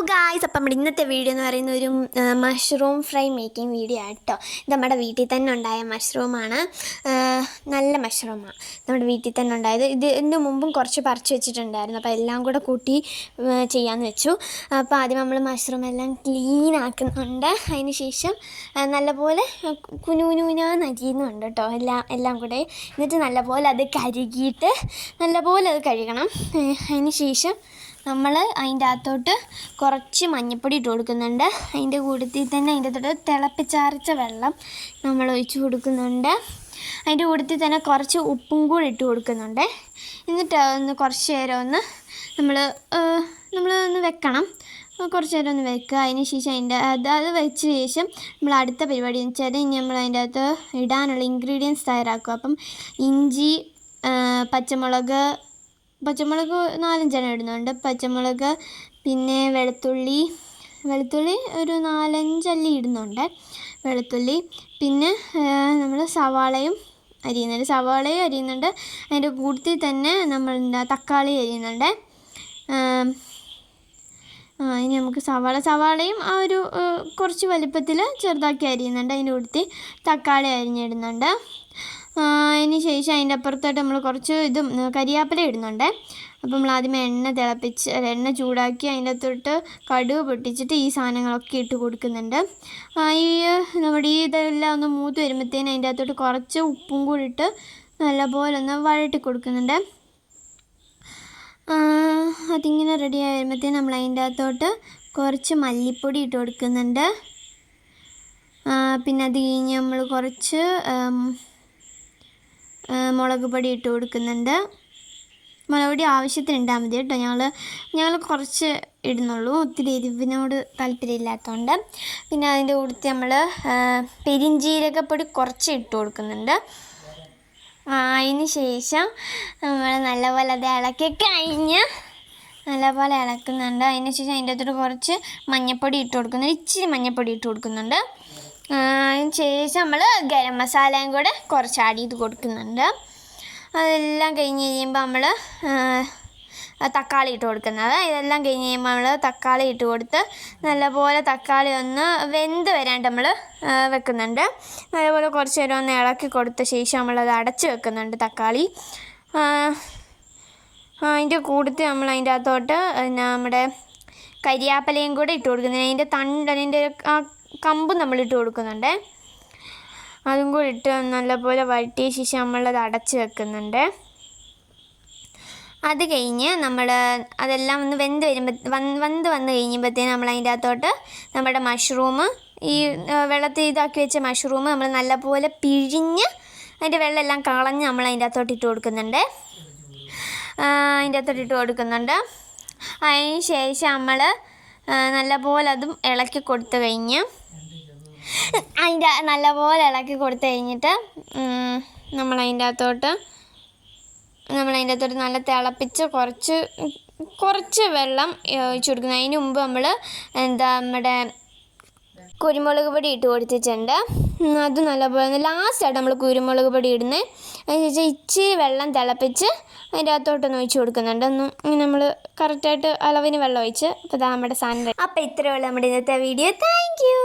Guys, അപ്പം നമ്മുടെ ഇന്നത്തെ വീഡിയോ എന്ന് പറയുന്ന ഒരു മഷ്റൂം ഫ്രൈ മേക്കിംഗ് വീഡിയോ ആണ് കേട്ടോ. ഇത് നമ്മുടെ വീട്ടിൽ തന്നെ ഉണ്ടായ മഷ്റൂമാണ്. നല്ല മഷ്റൂമാണ് നമ്മുടെ വീട്ടിൽ തന്നെ ഉണ്ടായത്. ഇതിന് മുമ്പും കുറച്ച് പറിച്ച് വെച്ചിട്ടുണ്ടായിരുന്നു. അപ്പോൾ എല്ലാം കൂടെ കൂട്ടി ചെയ്യാമെന്ന് വെച്ചു. അപ്പോൾ ആദ്യം നമ്മൾ മഷ്റൂം എല്ലാം ക്ലീൻ ആക്കുന്നുണ്ട്. അതിന് ശേഷം നല്ലപോലെ കുനുകുനാന്ന് അരിയുന്നുണ്ട് കേട്ടോ, എല്ലാം കൂടെ. എന്നിട്ട് നല്ലപോലെ അത് കഴുകിയിട്ട് നല്ലപോലെ അത് കഴുകണം. അതിന് ശേഷം നമ്മൾ അതിൻ്റെ അകത്തോട്ട് കുറച്ച് മഞ്ഞൾപ്പൊടി ഇട്ട് കൊടുക്കുന്നുണ്ട്. അതിൻ്റെ കൂട്ടത്തിൽ തന്നെ അതിൻ്റെ അകത്തോട്ട് തിളപ്പിച്ചാറിച്ച വെള്ളം നമ്മൾ ഒഴിച്ച് കൊടുക്കുന്നുണ്ട്. അതിൻ്റെ കൂട്ടത്തിൽ തന്നെ കുറച്ച് ഉപ്പും കൂടി ഇട്ട് കൊടുക്കുന്നുണ്ട്. എന്നിട്ട് ഒന്ന് കുറച്ച് നേരം നമ്മളൊന്ന് വെക്കണം. കുറച്ച് നേരം ഒന്ന് വെക്കുക. അതിന് ശേഷം അത് വെച്ച ശേഷം നമ്മൾ അടുത്ത പരിപാടി എന്ന് വെച്ചാൽ ഇനി നമ്മൾ അതിൻ്റെ അകത്ത് ഇടാനുള്ള ഇൻഗ്രീഡിയൻസ് തയ്യാറാക്കുക. അപ്പം ഇഞ്ചി, പച്ചമുളക് 4-5 ഇടുന്നുണ്ട്. പച്ചമുളക്, പിന്നെ വെളുത്തുള്ളി ഒരു 4-5 അല്ലി ഇടുന്നുണ്ട് വെളുത്തുള്ളി. പിന്നെ നമ്മൾ സവാളയും അരിയുന്നുണ്ട്. അതിൻ്റെ കൂട്ടത്തിൽ തന്നെ നമ്മൾ തക്കാളി അരിയുന്നുണ്ട്. ഇനി നമുക്ക് സവാളയും ആ ഒരു കുറച്ച് വലിപ്പത്തിൽ ചെറുതാക്കി അരിയുന്നുണ്ട്. അതിൻ്റെ കൂട്ടത്തിൽ തക്കാളി അരിഞ്ഞിടുന്നുണ്ട്. അതിന് ശേഷം അതിൻ്റെ അപ്പുറത്തായിട്ട് നമ്മൾ കുറച്ച് കരിയാപ്പില ഇടുന്നുണ്ട്. അപ്പോൾ നമ്മൾ ആദ്യമേ എണ്ണ ചൂടാക്കി അതിൻ്റെ അകത്തോട്ട് കടുക് പൊട്ടിച്ചിട്ട് ഈ സാധനങ്ങളൊക്കെ ഇട്ട് കൊടുക്കുന്നുണ്ട്. നമ്മുടെ ഇതെല്ലാം ഒന്ന് മൂത്ത് വരുമ്പോഴത്തേനും അതിൻ്റെ അകത്തോട്ട് കുറച്ച് ഉപ്പും കൂടി ഇട്ട് നല്ലപോലെ ഒന്ന് വഴറ്റി കൊടുക്കുന്നുണ്ട്. അതിങ്ങനെ റെഡി ആയി വരുമ്പോഴത്തേനും നമ്മൾ അതിൻ്റെ അകത്തോട്ട് കുറച്ച് മല്ലിപ്പൊടി ഇട്ട് കൊടുക്കുന്നുണ്ട്. പിന്നെ അത് കഴിഞ്ഞ് നമ്മൾ കുറച്ച് മുളക് പൊടി ഇട്ട് കൊടുക്കുന്നുണ്ട്. മുളക് പൊടി ആവശ്യത്തിന് ഇട്ടാൽ മതി കേട്ടോ. ഞങ്ങൾ കുറച്ച് ഇടുന്നുള്ളൂ, ഒത്തിരി എരിവിനോട് താല്പര്യമില്ലാത്തതുകൊണ്ട്. പിന്നെ അതിൻ്റെ കൂട്ടത്തിൽ നമ്മൾ പെരിഞ്ജീരകപ്പൊടി കുറച്ച് ഇട്ട് കൊടുക്കുന്നുണ്ട്. അതിന് ശേഷം നമ്മൾ നല്ലപോലെ അത് ഇളക്കി കഴിഞ്ഞ് നല്ലപോലെ ഇളക്കുന്നുണ്ട്. അതിന് ശേഷം അതിൻ്റെ അകത്തോട്ട് കുറച്ച് മഞ്ഞൾപ്പൊടി ഇട്ട് കൊടുക്കുന്നുണ്ട്, ഇച്ചിരി മഞ്ഞൾപ്പൊടി ഇട്ട് കൊടുക്കുന്നുണ്ട്. അതിന് ശേഷം നമ്മൾ ഗരം മസാലയും കൂടെ കുറച്ച് ആഡ് ചെയ്ത് കൊടുക്കുന്നുണ്ട്. അതെല്ലാം കഴിഞ്ഞ് കഴിയുമ്പോൾ നമ്മൾ തക്കാളി ഇട്ട് കൊടുക്കുന്നത്. ഇതെല്ലാം കഴിഞ്ഞ് കഴിയുമ്പോൾ നമ്മൾ തക്കാളി ഇട്ട് കൊടുത്ത് നല്ലപോലെ തക്കാളി ഒന്ന് വെന്ത് വരാണ്ട് നമ്മൾ വെക്കുന്നുണ്ട്. അതേപോലെ കുറച്ച് നേരം ഒന്ന് ഇളക്കി കൊടുത്ത ശേഷം നമ്മളത് അടച്ച് വെക്കുന്നുണ്ട് തക്കാളി. അതിൻ്റെ കൂട്ടത്തിൽ നമ്മൾ അതിൻ്റെ അകത്തോട്ട് നമ്മുടെ കരിയാപ്പലയും കൂടെ ഇട്ട് കൊടുക്കുന്നത്. അതിൻ്റെ ആ കമ്പ് നമ്മളിട്ട് കൊടുക്കുന്നുണ്ട്. അതും കൂടി ഇട്ട് നല്ലപോലെ വഴറ്റിയ ശേഷം നമ്മളത് അടച്ച് വെക്കുന്നുണ്ട്. അത് കഴിഞ്ഞ് നമ്മൾ അതെല്ലാം ഒന്ന് വന്ന് കഴിയുമ്പോഴത്തേനും നമ്മൾ അതിൻ്റെ അകത്തോട്ട് നമ്മുടെ മഷ്റൂം, ഈ വെള്ളത്തിൽ ഇതാക്കി വെച്ച മഷ്റൂം നമ്മൾ നല്ലപോലെ പിഴിഞ്ഞ് അതിൻ്റെ വെള്ളം എല്ലാം കളഞ്ഞ് നമ്മൾ അതിൻ്റെ അകത്തോട്ട് ഇട്ട് കൊടുക്കുന്നുണ്ട്. അതിന് ശേഷം നമ്മൾ നല്ലപോലെ അതും ഇളക്കി കൊടുത്തു കഴിഞ്ഞിട്ട് നമ്മളതിൻ്റെ അകത്തോട്ട് നല്ല തിളപ്പിച്ച് കുറച്ച് വെള്ളം ഒഴിച്ച് കൊടുക്കുന്നത്. അതിന് മുമ്പ് നമ്മൾ നമ്മുടെ കുരുമുളക് പൊടി ഇട്ട് കൊടുത്തിട്ടുണ്ട്. അത് നല്ലപോലെ ലാസ്റ്റായിട്ട് നമ്മൾ കുരുമുളക് പൊടി ഇടുന്നത്. അതിനുശേഷം ഇച്ചിരി വെള്ളം തിളപ്പിച്ച് അതിൻ്റെ അകത്തോട്ടൊന്ന് ഒഴിച്ച് കൊടുക്കുന്നുണ്ട്. ഇങ്ങനെ നമ്മൾ കറക്റ്റായിട്ട് അളവിന് വെള്ളം ഒഴിച്ച്. അപ്പോൾ ഇതാ നമ്മുടെ സാധനം. അപ്പോൾ ഇത്രയേ ഉള്ളൂ നമ്മുടെ ഇന്നത്തെ വീഡിയോ. Thank you.